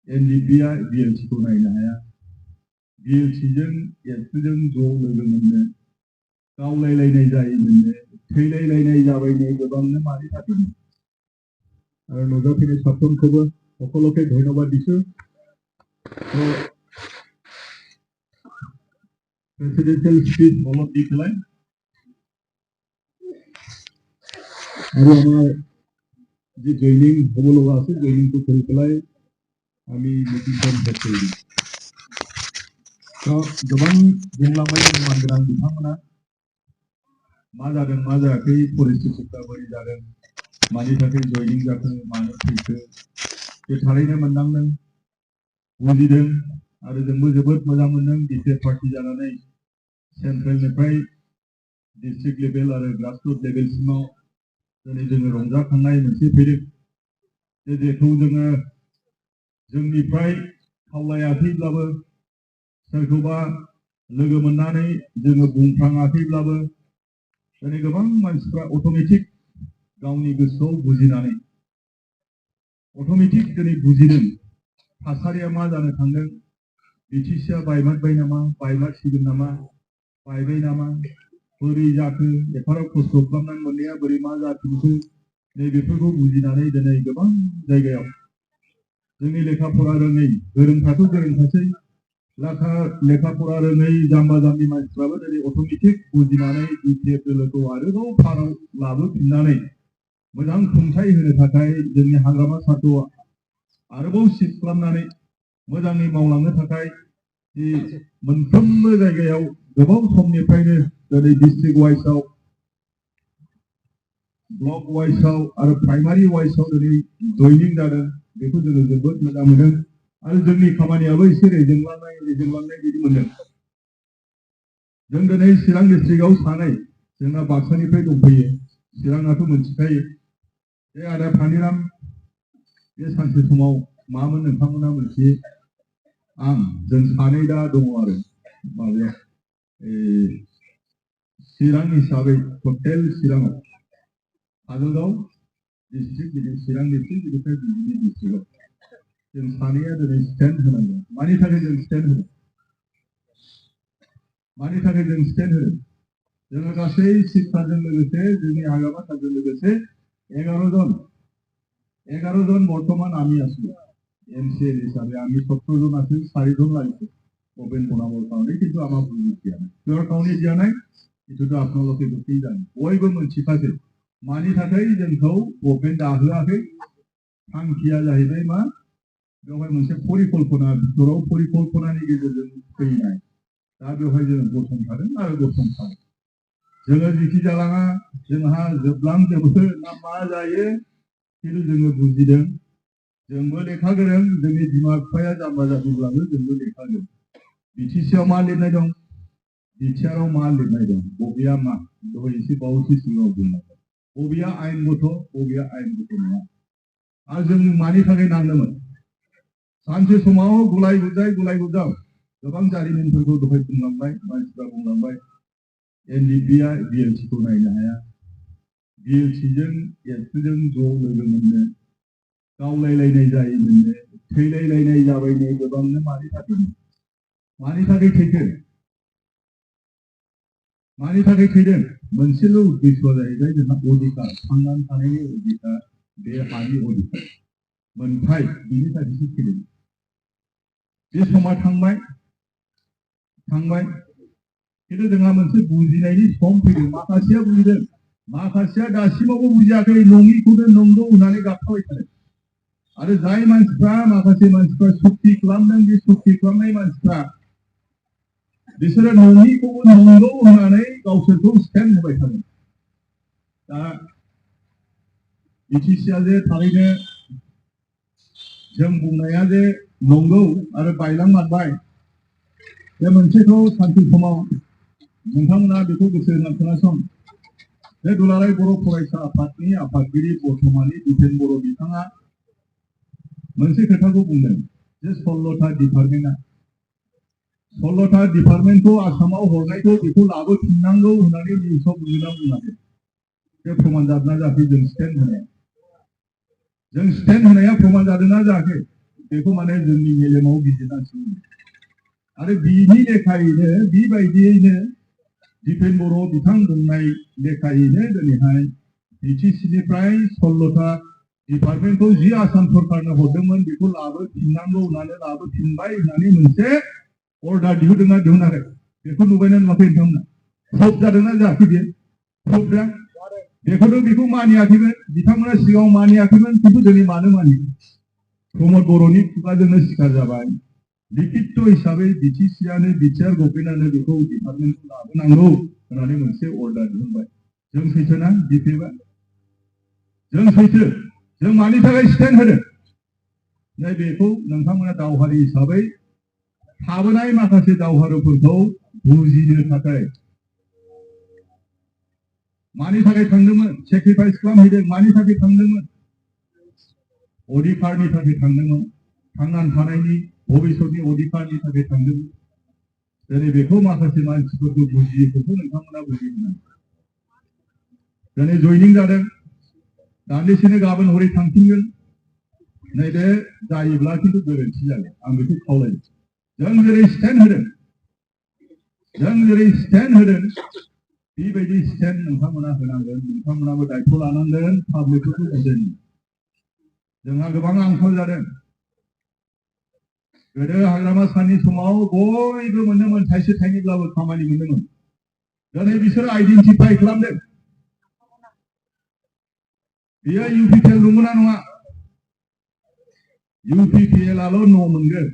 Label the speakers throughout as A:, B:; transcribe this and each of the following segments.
A: NDFBनखौ नायनो हाया BTCजों ABSUजों ज' लोगो मोननो गावलायलायनाय जायोमोननो थैलायलायनाय जाबायनो गोबांनो मानि थाखाय आरो नुजाफैनाय साफ्रोमखौबो সকলোকে ধন্যবাদ দিছো প্রেসিডেন্সিয়াল স্পিচ অলপ দি পেলাই আৰু আমাৰ যে জইনিং হ'ব লগা আছে জইনিংটো কৰি পেলাই আমি মিটিংখন শেষ কৰি দিম गोबां बुंलांबाय सनमान गोनां बिथांमोना मा जादों मा जायाखै परिस्थितिफ्रा बोरै जादों मानि थाखाय जइनिं जाखो मानो फैखो बे थारैनो मोनदांदों बुजिदों आरो जोंबो जोबोद मोजां मोनदों डिसिएड पार्टी जानानै सेन्ट्रेलनिफ्राय डिस्ट्रिक्ट लेभेल आरो ग्रासरुट लेभेलसिमाव दिनै जोङो रंजाखांनाय मोनसे फैदों जेखौ जोङो जोंनिफ्राय खावलायाखैब्लाबो सोरखौबा लोगो मोननानै जोङो बुंफ्राङाखैब्लाबो दिनै गोबां मानसिफ्रा अट'मेटिक गावनि गोसोआव बुजिनानै अट'मेटिक दिनै बुजिदों थासारिया मा जानो थांदों BTCआ बायमारबाय नामा बायमारसिगोन नामा बायबाय नामा बोरै जाखो एफाराब खस्थ' खालामनानै मोननाया बोरै मा जाफिनखो नैबेफोरखौ बुजिनानै दिनै गोबां जायगायाव जोंनि लेखा फरा रोङै गोरोंफ्राथ' गोरोंखासै लेखा फरा रोङै जाम्बा जाम्बि मानसिफ्राबो दिनै अट'मेटिक बुजिनानै BTF दोलोखौ आरोबाव फाराव लाबोफिननानै मोजां खुंथाय होनो थाखाय जोंनि हाग्रामा सारखौ आरोबाव सिट खालामनानै मोजाङै मावलांनो थाखाय जि मोनफ्रोमबो जायगायाव गोबाव समनिफ्रायनो दिनै डिस्ट्रिक्ट वाइजआव ब्लक वाइजआव आरो प्राइमारि वाइजआव दिनै जइनिं जादों बेखौ जोङो जोबोद मोजां मोनदों आरो जोंनि खामानियाबो एसे रेजेंलांनाय बिदि मोनदों जों दिनै चिरां डिस्ट्रिक्टआव सानै जोंना बाक्सानिफ्राय दंफैयो चिराङाथ' मोनथिखायो बे आदा फानिराम बे सानसे समाव मामोन नोंथांमोना मोनथियो जों सानै दा दङ आरो माबायाव चिरां हिसाबै टटेल चिराङाव काजलगाव डिस्ट्रिक्ट बिदि चिरां डिस्ट्रिक्ट बिनिफ्राय बिजिनि डिस्ट्रिक्टआव जों सानैया दिनै स्टेन्ड होनांगौ मानि थाखाय जों स्टेन्ड होदों मानि थाखाय जों स्टेन्ड होदों जोङो गासै सिटफोरजों लोगोसे जोंनि हाग्रामा सारजों लोगोसे 11 जन बर्तमान आमी आছি MCLA हिसाबै आमी 17 জন আছি 4 জন লাগিছে ওপেন বনাবৰ কাৰণে কিন্তু আমাক বুজি দিয়া নাই কিহৰ কাৰণে দিয়া নাই এইটোতো আপোনালোকে গোটেই জানে বयबो मोनथिखासै मानि थाखाय जोंखौ ओपन दाहोआखै थांखिया जाहैबाय मा बेवहाय मोनसे परिकल्पना भितराव परिकल्पनानि गेजेरजों फैनाय दा बेवहाय जों गसंथादों आरो गसंथादों जोङो जिखि जालाङा जोंहा जोबलांजोबो ना मा जायो खिन्थु जोङो बुजिदों जोंबो लेखा गोरों जोंनि बिमा बिफाया जाम्बा जाम्बिब्लाबो जोंबो लेखा गोरों BTCआव मा लिरनाय दं BTRआव मा लिरनाय दं बबेया मा दहाय एसे बावैसो सिगाङाव बुंनाय बबेया आयेनगत बबेया आयेनगत नङा आरो जों मानि थाखाय नांदोंमोन सानसे समाव गुलाय गुजाय गोबां जारिमिनफोरखौ दहाय बुंलांबाय मानसिफ्रा बुंलांबाय NDFBनखौ नायनो हाया BTCजों ABSUजों ज' लोगो मोननो गावलायलायनाय जायोमोननो थैलायलायनाय जाबायनो गोबांनो मानि थाखाय थैदों मोनसेल' उद्देश्यआ जाहैबाय जोंहा अधिकार थांनानै थानायनि अधिकार बे हानि अधिकार मोनथाय बिनि थाखायसो थैदों बे समा थांबाय खिन्थु जोंहा मोनसे बुजिनायनि सम फैदों माखासेया बुजिदों माखासेया दासिमावबो बुजियाखै नङिखौनो नंगौ होननानै गाबथाबाय थादों आरो जाय मानसिफ्रा माखासे मानसिफ्रा सुक्ति खालामदों बे सुक्ति खालामनाय मानसिफ्रा बिसोरो नङिखौबो नंगौ होननानै गावसोरखौ स्टेन्ड होबाय थादों दा BTCआ जे थारैनो जों बुंनाया जे नंगौ आरो बायलांमारबाय बे मोनसेखौ सानसे समाव नोंथांमोना बेखौ गोसो होना खोनासं बे दुलाराय बर' फरायसा आफादनि आफादगिरि बर्थमाननि दिपेन बर' बिथाङा मोनसे खोथाखौ बुंदों जे 16टा डिपार्टमेन्टखौ आसामाव हरनायखौ बेखौ लाबोफिननांगौ होननानै निउसाव बुङाखै बे प्रमान जादोंना जायाखै जों स्टेन्ड होनाया प्रमान जादोंना जायाखै बेखौ माने जोंनि मेलेमाव बिजिरनांसिगोन आरो बिनि लेखायैनो बेबायदियैनो दिपेन बर' बिथां बुंनाय लेखायैनो दिनैहाय बिटिसिनिफ्राय 16टा डिपार्टमेन्टखौ जि आसाम सरकारनो हरदोंमोन बेखौ लाबोफिननांगौ होननानै लाबोफिनबाय होननानै मोनसे अर्डार दिहुनदोंना दिहुनाखै बेखौ नुबायना नुवाखै नोंथांमोना प्रुफ जादोंना जायाखै बेयो प्रुफ दा बेखौ मानियाखैमोन बिथांमोना सिगाङाव मानियाखैमोन खिन्थु दिनै मानो मानियो प्रमद बर'नि खुगाजोंनो सिखार जाबाय लिखित हिसाबै बिटिसिआनो बिटिआर गभर्नमेन्टआनो बेखौ डिपार्टमेन्टखौ लाबोनांगौ होननानै मोनसे अर्डार दिहुनबाय जों सैथोना बिपिएफआ जों सैथो जों मानि थाखाय स्टेन्ड होदों नै बेखौ नोंथांमोना दावहारि हिसाबै थाबोनाय माखासे दावहारुफोरखौ बुजिनो थाखाय मानि थाखाय थांदोंमोन सेक्रिफाइस खालामहैदों मानि थाखाय थांदोंमोन अधिकारनि थाखाय थांदोंमोन थांनानै थानायनि भबिष्यतनि अधिकारनि थाखाय थांदोंमोन दिनै बेखौ माखासे मानसिफोरखौ बुजियैफोरखौ नोंथांमोना बुजिगोन दिनै जयनिं जादों दान्दिसेनो गाबोन हरै थांफिनगोन नैबे जायोब्ला खिन्थु गोरोन्थि जागोन आं बेखौ खावलायो जों जेरै स्टेन्ड होदों बेबायदि स्टेन्ड नोंथांमोना होनांगोन नोंथांमोनाबो दायथ' लानांगोन पाब्लिकफोरखौ बुजायनो जोंहा गोबां आंखाल जादों गोदो हाग्रामा साननि समाव बयबो मोनोमोन थाइसे थाइनैब्लाबो खामानि मोनोमोन दिनै बिसोरो आइडेन्टिफाइ खालामदों बेयो इउपिपिएल नंगौना नङा इउपिपिएलआल' न' मोनगोन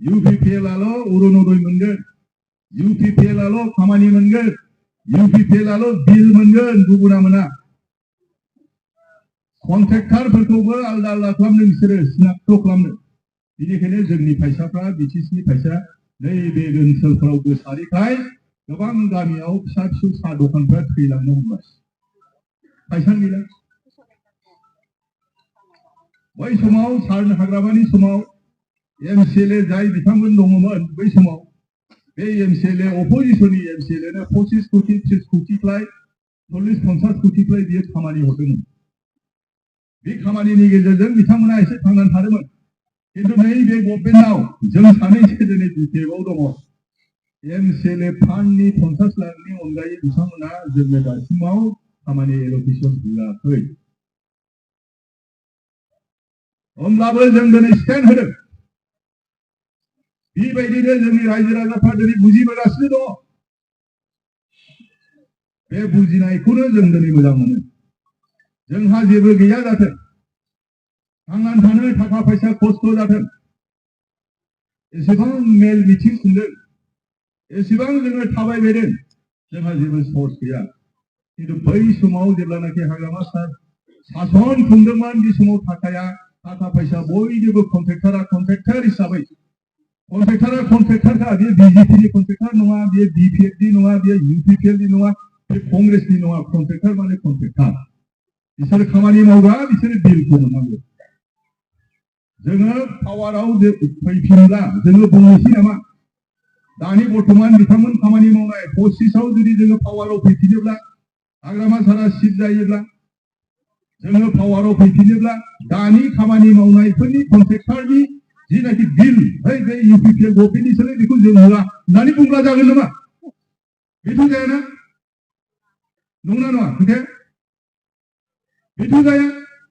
A: इउपिपिएलआल' अरुणोदय मोनगोन इउपिपिएलआल' खामानि मोनगोन इउपिपिएलआल' बिल मोनगोन गुबुना मोना कन्ट्रेक्टारफोरखौबो आलदा आलदा खालामदों बिसोरो सिनाक्त खालामदों बेनिखायनो जोंनि फैसाफ्रा बिटिसिनि फैसा नैबे ओनसोलफोराव गोसारिखाय गोबां गामियाव फिसा फिसौ साहा दखानफ्रा थैलांनो हमबाय फैसा गैला बै समाव सार हाग्रामानि समाव MCLA जाय बिथांमोन दङमोन बै समाव बे MCLA अपोजिशननि MCLA 25 कोटि 30 कोटिफ्राय 40-50 कोटिफ्राय बियो खामानि हरदोंमोन बे खामानिनि गेजेरजों बिथांमोना एसे थांनानै थादोंमोन किन्तु नैबे गभर्नमेन्टआव जों सानैसो दिनै बिटिएफआव दङ MCLA फान्डनि 50 लाखनि अनगायै बिथांमोना जोंनो दासिमाव खामानि एल'केसन होआखै होमब्लाबो जों दिनै स्टेन्ड होदों बेबायदिनो जोंनि रायजो राजाफ्रा दिनै बुजिबोगासिनो दङ बे बुजिनायखौनो जों दिनै मोजां मोनो जोंहा जेबो गैया जाथों थांनानै थानो थाखा फैसा खस्थ' जाथों एसेबां मेल मिटिं खुंदों एसेबां जोङो थाबायबायदों जोंहा जेबो सर्स गैया किन्तु बै समाव जेब्लानाखि हाग्रामा सासन खुंदोंमोन बे समाव थाखा फैसा बयनिबो कन्ट्रेक्टर हिसाबै कन्ट्रेक्टरखा बेयो बिजेपिनि कन्ट्रेक्टर नङा बेयो बिपिएफनि नङा बेयो इउपिपिएलनि नङा बे कंग्रेसनि नङा कन्ट्रेक्टर माने कन्ट्रेक्टर बिसोर खामानि मावग्रा बिसोरो बिलखौ मोननांगौ जोङो पावाराव फैफिनब्ला जोङो बुंनोसै नामा दानि बर्तमान बिथांमोन खामानि मावनाय 25आव जुदि जोङो पावाराव फैफिनोब्ला हाग्रामा सारा सिट जायोब्ला जोङो पावाराव फैफिनोब्ला दानि खामानि मावनायफोरनि कन्ट्रेक्टरनि जिनाखि बिल बे इउपिपिएल गभर्नमेन्टनिसोनो बेखौ जों होआ होननानै बुंब्ला जागोन नामा बेथ' जायाना नंगौना नङा खोथाया बेथ' जाया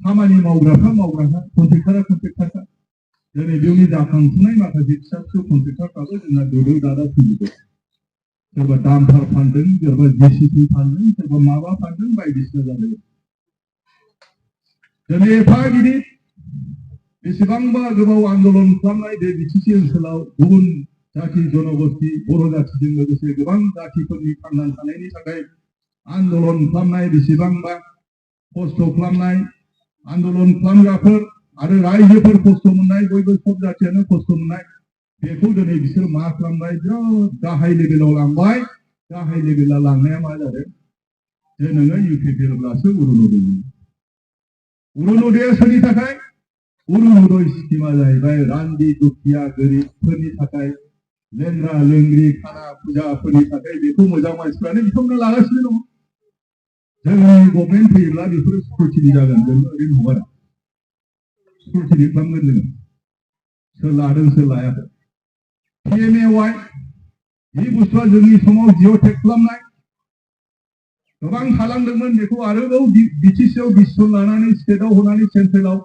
A: खामानि मावग्राफ्रा कन्ट्रेक्टरखा दिनै बेवनि जाखांफुनाय माखासे फिसा फिसौ कन्ट्रेक्टरफ्राबो जोंना दोदौ दादा फैजोबो सोरबा दामफार फानदों सोरबा जेसिपि फानदों सोरबा माबा फानदों बायदिसिना जादों दिनै एफा गिदिर बेसेबांबा गोबाव आन्दोलन खालामनाय बे बिटिसि ओनसोलाव गुबुन जाथि जनगोष्ठी बर' जाथिजों लोगोसे गोबां जाथिफोरनि थांनानै थानायनि थाखाय आन्दोलन खालामनाय बेसेबांबा खस्थ' खालामनाय आन्दोलन खालामग्राफोर आरो रायजोफोर खस्थ' मोननाय बयबो सब जाथियानो खस्थ' मोननाय बेखौ दिनै बिसोर मा खालामबाय बिराद गाहाय लेभेलाव लांबाय गाहाय लेभेलाव लांनाया मा जादों जे नोङो इउपिपिएलब्लासो अरुणोदयआ सोरनि थाखाय अरुणोदय स्किमा जाहैबाय रान्दि दुखिया गोरिबफोरनि थाखाय लेंग्रा लेंग्रि खाना फुजाफोरनि थाखाय बेखौ मोजां मानसिफ्रानो बिथांमोना लागासिनो दङ जोंनि गभर्नमेन्ट फैयोब्ला बेफोरो स्क्रुटिनि जागोन जों ओरैनो हगारा स्क्रुटिनि खालामगोन जोङो सोर लादों सोर लायाखै PMAY बे बुस्थुआ जोंनि समाव जिअ'टेक खालामनाय गोबां थालांदोंमोन बेखौ आरोबाव BTCआव डिसिसन लानानै स्टेटआव होनानै सेन्ट्रेलाव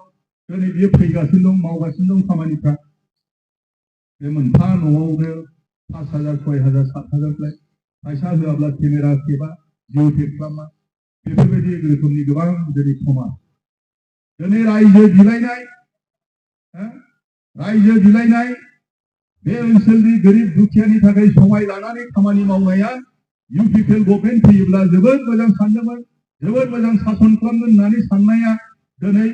A: दिनै बियो फैगासिनो दं मावगासिनो दं खामानिफ्रा बे मोनफा न'आवनो 5,000 6,000 7,000 फैसा होआब्ला केमेरा खेबा जिअ'टेक खालामा बेफोरबायदि रोखोमनि गोबां दिनै समाज दिनै रायजो बिलाइनाय बे ओनसोलनि गोरिब दुखियानि थाखाय समाय लानानै खामानि मावनाया UPPL गभर्नमेन्ट फैयोब्ला जोबोद मोजां सानदोंमोन जोबोद मोजां सासन खालामगोन होननानै साननाया दिनै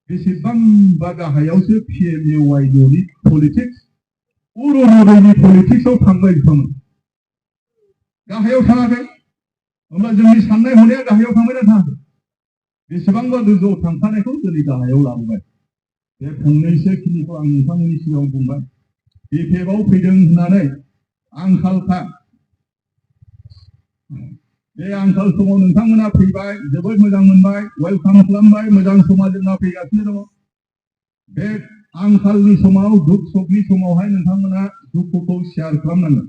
A: बेसेबांबा गाहायावसो PMAY नि पलिटिक्स अरुणोदयनि पलिटिक्सआव थांबाय बिथांमोन गाहायाव थाङाखै होमब्ला जोंनि साननाय हनाया गाहायाव थांबाय ना थाङाखै बेसेबांबा गोजौआव थांखानायखौ दिनै गाहायाव लाबोबाय बे फंनैसो खिनिखौ आं नोंथांमोननि सिगाङाव बुंबाय BPFआव फैदों होननानै आंखालखा बे आंखाल समाव नोंथांमोना फैबाय जोबोद मोजां मोनबाय वेलकाम खालामबाय मोजां समा जोंना फैगासिनो दङ बे आंखालनि समाव दुख सुखनि समावहाय नोंथांमोना दुखुखौ शेयार खालामनांगोन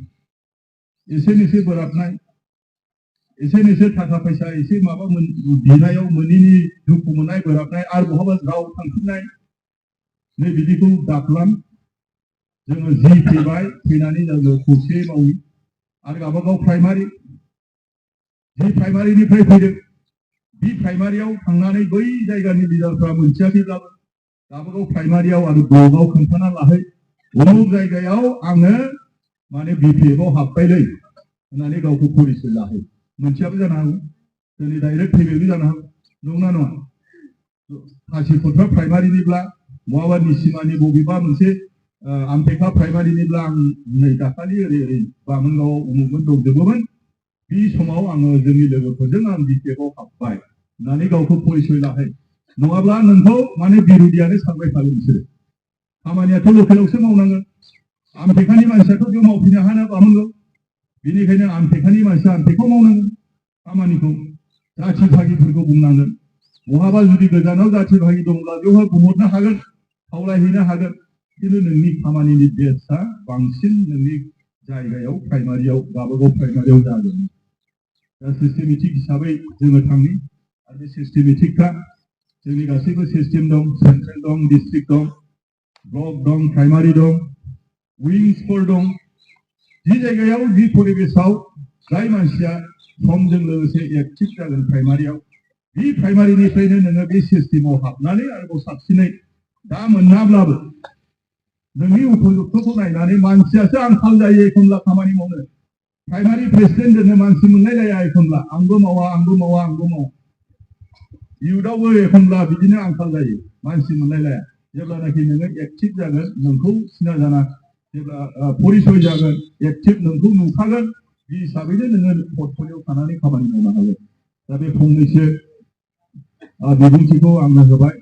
A: एसेनोसो बोराबनाय एसेनोसो थाखा फैसा एसे माबा बिनायाव मोनिनि दुखु मोननाय बोराबनाय आरो बहाबा राव थांफिननाय नै बिदिखौ दाखालाम जोङो जि फैबाय फैनानै जोङो खौसेयै मावो आरो गावबागाव प्राइमारिनिफ्राय फैदों बि प्राइमारियाव थांनानै बै जायगानि लिडारफ्रा मोनथियाखैब्लाबो गावबागाव प्राइमारियाव आरो ब्लकआव खोन्थाना लाहै उमुक जायगायाव आङो माने BPFआव हाबबायलै होननानै गावखौ परिचय लाहै मोनथियाबो जानो हागौ दिनै डाइरेक्ट फैबायबो जानो हागौ नंगौना नङा खासिखत्रा प्राइमारिनिब्ला बहाबा निसिमानि बबेबा मोनसे आमटेका प्राइमारिनिब्ला आं नै दाखालि ओरै बामोनगावआव उमुकमोन दंजोबोमोन बे समाव आङो जोंनि लोगोफोरजों आं BPFआव हाबबाय होननानै गावखौ परिचय लाहै नङाब्ला नोंखौ माने बिर'धियानो सानबाय थागोन बिसोरो खामानियाथ' लकेलावसो मावनांगोन आमटेकानि मानसियाथ' बेयाव मावफैनो हाया बामोनगाव बेनिखायनो आमटेकानि मानसिया आमटेकाव मावनांगोन खामानिखौ जाथि भागिफोरखौ बुंनांगोन बहाबा जुदि गोजानाव जाथि भागि दंब्ला बेवहाय बुंहरनो हागोन खावलायहैनो हागोन खिन्थु नोंनि खामानिनि बेसआ बांसिन नोंनि जायगायाव प्राइमारियाव गावबागाव प्राइमारियाव जागोन दा सिस्टेमेटिक हिसाबै जोङो थांनि आरो बे सिस्टेमेटिकखा जोंनि गासैबो सिस्टेम दं सेन्ट्रेल दं डिस्ट्रिक्ट दं ब्लक दं प्राइमारि दं विंसफोर दं जि जायगायाव जि परिबेसाव जाय मानसिया समजों लोगोसे एक्टिभ जागोन प्राइमारियाव बे प्राइमारिनिफ्रायनो नोङो बे सिस्टेमाव हाबनानै आरोबाव साबसिनै दा मोनाब्लाबो नोंनि उपयुक्तखौ नायनानै मानसियासो आंखाल जायो एखनब्ला खामानि मावनो प्राइमारि प्रेसिडेन्ट दोननो मानसि मोनलायलाया एखनब्ला आंबो मावा इयुथआवबो एखनब्ला बिदिनो आंखाल जायो मानसि मोनलायलाया जेब्लानाखि नोङो एक्टिभ जागोन नोंखौ सिना जाना जेब्ला परिचय जागोन एक्टिभ नोंखौ नुखागोन बे हिसाबैनो नोङो पर्टफलियाव थानानै खामानि मावनो हागोन दा बे फंनैसो बिबुंथिखौ आंनो होबाय